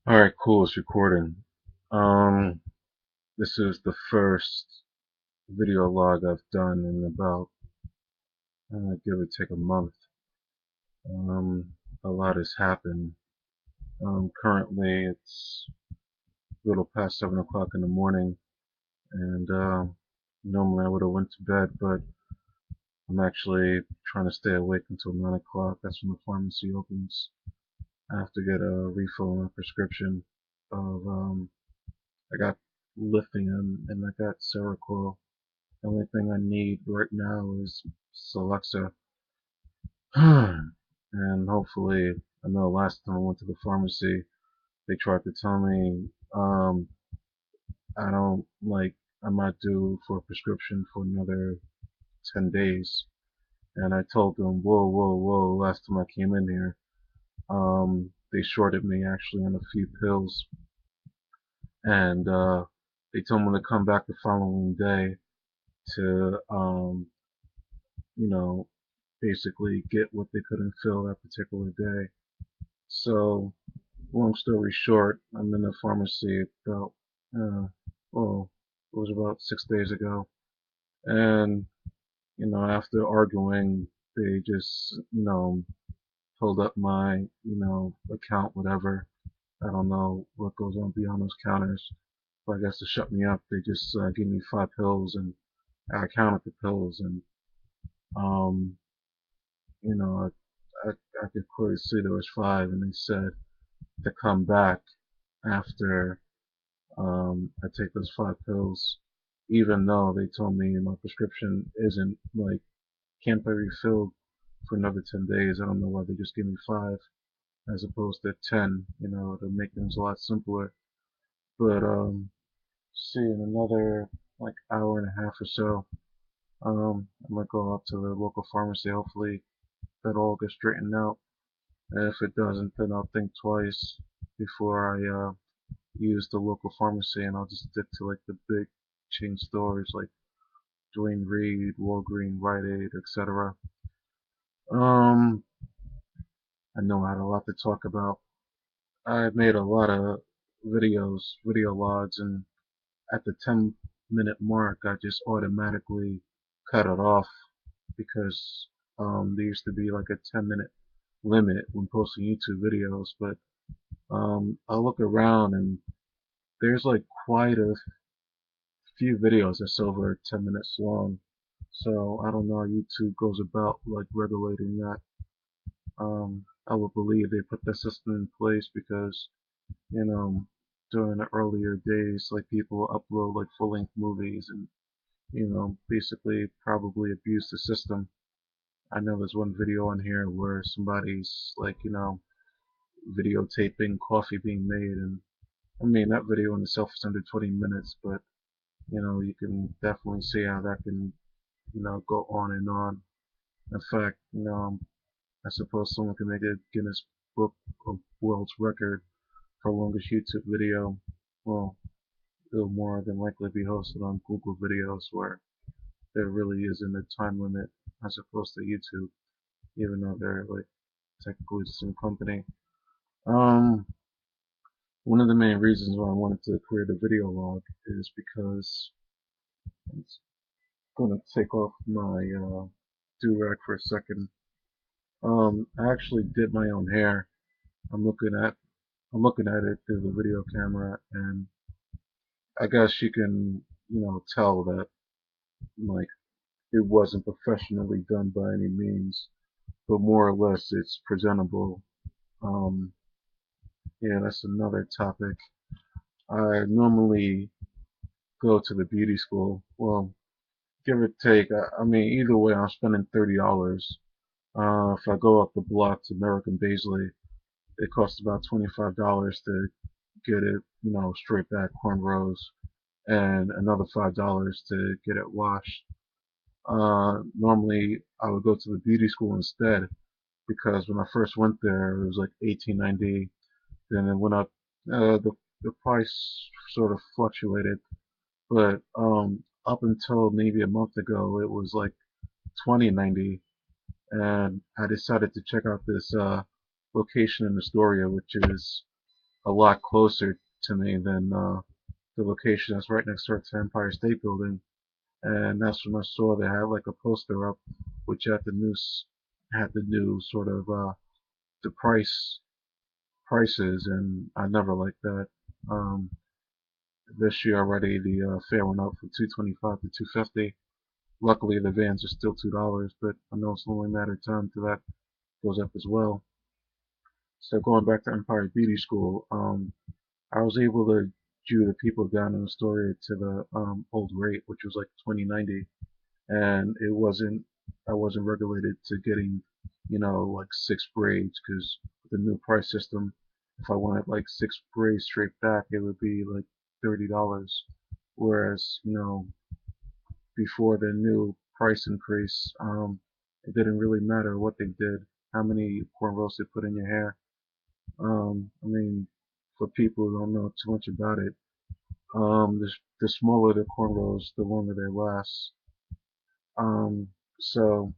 Alright, cool, it's recording. Um, this is the first video log I've done in about, give or take a month. A lot has happened. Currently it's a little past 7 o'clock in the morning, and normally I would have went to bed, but I'm actually trying to stay awake until 9 o'clock. That's when the pharmacy opens. I have to get a refill on a prescription of, I got lithium and I got Seroquel. The only thing I need right now is Celexa. And hopefully, I know last time I went to the pharmacy, they tried to tell me, I don't like, I'm not due for a prescription for another 10 days. And I told them, whoa, whoa, whoa, last time I came in here, they shorted me actually on a few pills. And, they told me to come back the following day to, you know, basically get what they couldn't fill that particular day. So, long story short, I'm in the pharmacy about, well, it was about 6 days ago. And, after arguing, they just, pulled up my, account, whatever. I don't know what goes on beyond those counters. But I guess to shut me up, they just gave me 5 pills and I counted the pills and, um, you know, I could clearly see there was 5 and they said to come back after I take those 5 pills, even though they told me my prescription isn't like can't be refilled for another 10 days. I don't know why they just give me 5 as opposed to 10, to make things a lot simpler. But see, in another like hour and a half or so, I might go up to the local pharmacy. Hopefully that all gets straightened out. And if it doesn't, then I'll think twice before I use the local pharmacy, and I'll just stick to like the big chain stores like Duane Reade, Walgreens, Rite Aid, etc. Um, I know I had a lot to talk about. I made a lot of video logs, and at the 10-minute mark, I just automatically cut it off because there used to be like a 10-minute limit when posting YouTube videos, but I look around and there's like quite a few videos that's over 10 minutes long. So I don't know how YouTube goes about like regulating that. I would believe they put that system in place because, you know, during the earlier days, like people upload like full-length movies and, basically probably abuse the system. I know there's one video on here where somebody's like, videotaping coffee being made, and I mean that video in itself is under 20 minutes, but you can definitely see how that can, go on and on. In fact, I suppose someone can make a Guinness Book of World's Record for longest YouTube video. Well, it'll more than likely be hosted on Google Videos where there really isn't a time limit as opposed to YouTube, even though they're like technically the same company. Um, One of the main reasons why I wanted to create a video log is because I'm going to take off my do-rag for a second. I actually did my own hair. I'm looking at I'm looking at it through the video camera, and I guess you can, tell that like it wasn't professionally done by any means, but more or less it's presentable. Um, yeah, that's another topic. I normally go to the beauty school. Well, give or take. I mean, either way, I'm spending $30. If I go up the block to American Baisley, it costs about $25 to get it, straight back cornrows, and another $5 to get it washed. Normally, I would go to the beauty school instead because when I first went there, it was like $18.90. Then it went up. The price sort of fluctuated, but up until maybe a month ago, it was like $20.90, and I decided to check out this location in Astoria, which is a lot closer to me than the location that's right next door to Empire State Building. And that's when I saw they had like a poster up, which had the new sort of the prices, and I never liked that. Um, this year already, the fare went up from 225 to 250. Luckily, the vans are still $2, but I know it's only a matter of time till that goes up as well. So going back to Empire Beauty School, I was able to Jew the people down in the story to the old rate, which was like 2090, and I wasn't regulated to getting, like 6 braids, because the new price system, if I wanted like 6 braids straight back, it would be like $30. Whereas, before the new price increase, it didn't really matter what they did, how many cornrows they put in your hair. I mean, for people who don't know too much about it, the smaller the cornrows, the longer they last. So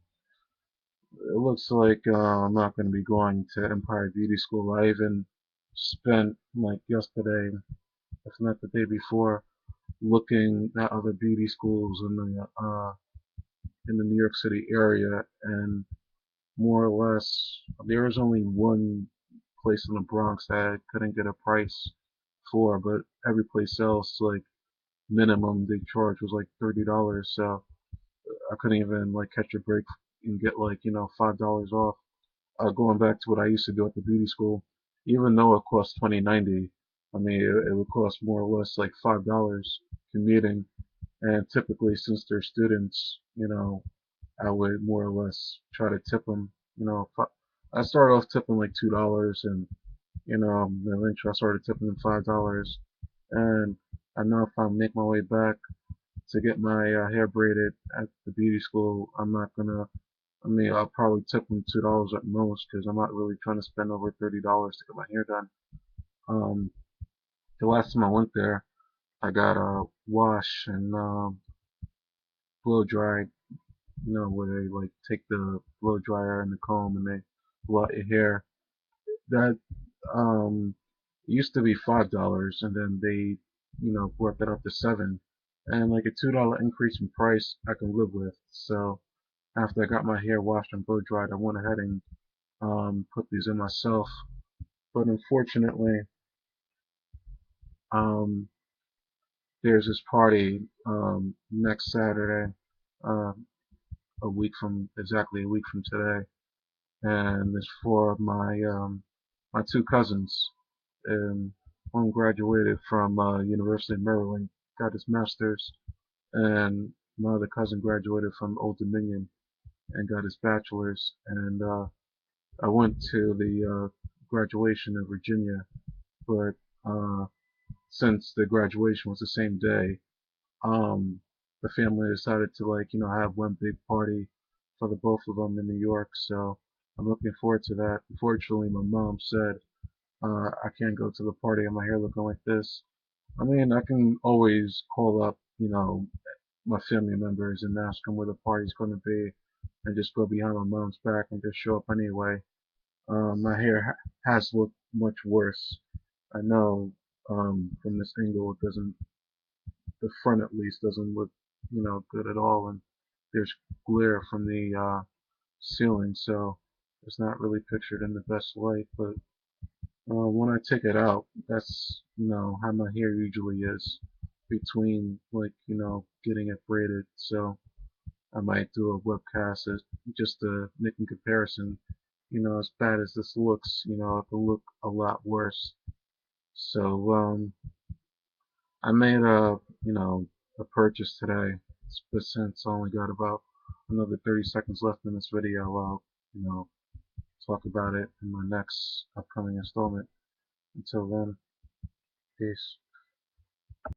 it looks like I'm not going to be going to Empire Beauty School. I even spent like yesterday, if not the day before, looking at other beauty schools in the New York City area, and more or less there was only one place in the Bronx that I couldn't get a price for, but every place else, like minimum they charge was like $30. So I couldn't even like catch a break and get like $5 off. Going back to what I used to do at the beauty school, even though it cost 20.90, I mean it would cost more or less like $5 commuting, and typically since they're students, I would more or less try to tip them. I started off tipping like $2, and eventually I started tipping them $5, and I know if I make my way back to get my hair braided at the beauty school, I'm not gonna. I mean, I'll probably tip them $2 at most, because I'm not really trying to spend over $30 to get my hair done. Um, the last time I went there, I got a wash and blow dry. Where they like take the blow dryer and the comb and they blow out your hair. That used to be $5, and then they brought that up to 7, and like a $2 increase in price I can live with. So after I got my hair washed and blow dried, I went ahead and put these in myself. But unfortunately, um, there's this party next Saturday, um, exactly a week from today, and it's for my 2 cousins. And one graduated from University of Maryland, got his master's, and my other cousin graduated from Old Dominion and got his bachelor's. And I went to the graduation in Virginia, but uh, since the graduation was the same day, um, the family decided to have one big party for the both of them in New York. So I'm looking forward to that. Unfortunately, my mom said I can't go to the party and my hair looking like this. I mean, I can always call up, my family members and ask them where the party's going to be, and just go behind my mom's back and just show up anyway. My hair has looked much worse. I know from this angle it doesn't, the front at least doesn't look, good at all, and there's glare from the ceiling, so it's not really pictured in the best light. But when I take it out, that's how my hair usually is between getting it braided. So I might do a webcast just to make a comparison. As bad as this looks, it could look a lot worse. So I made a purchase today, but since I only got about another 30 seconds left in this video, I'll talk about it in my next upcoming installment. Until then, peace.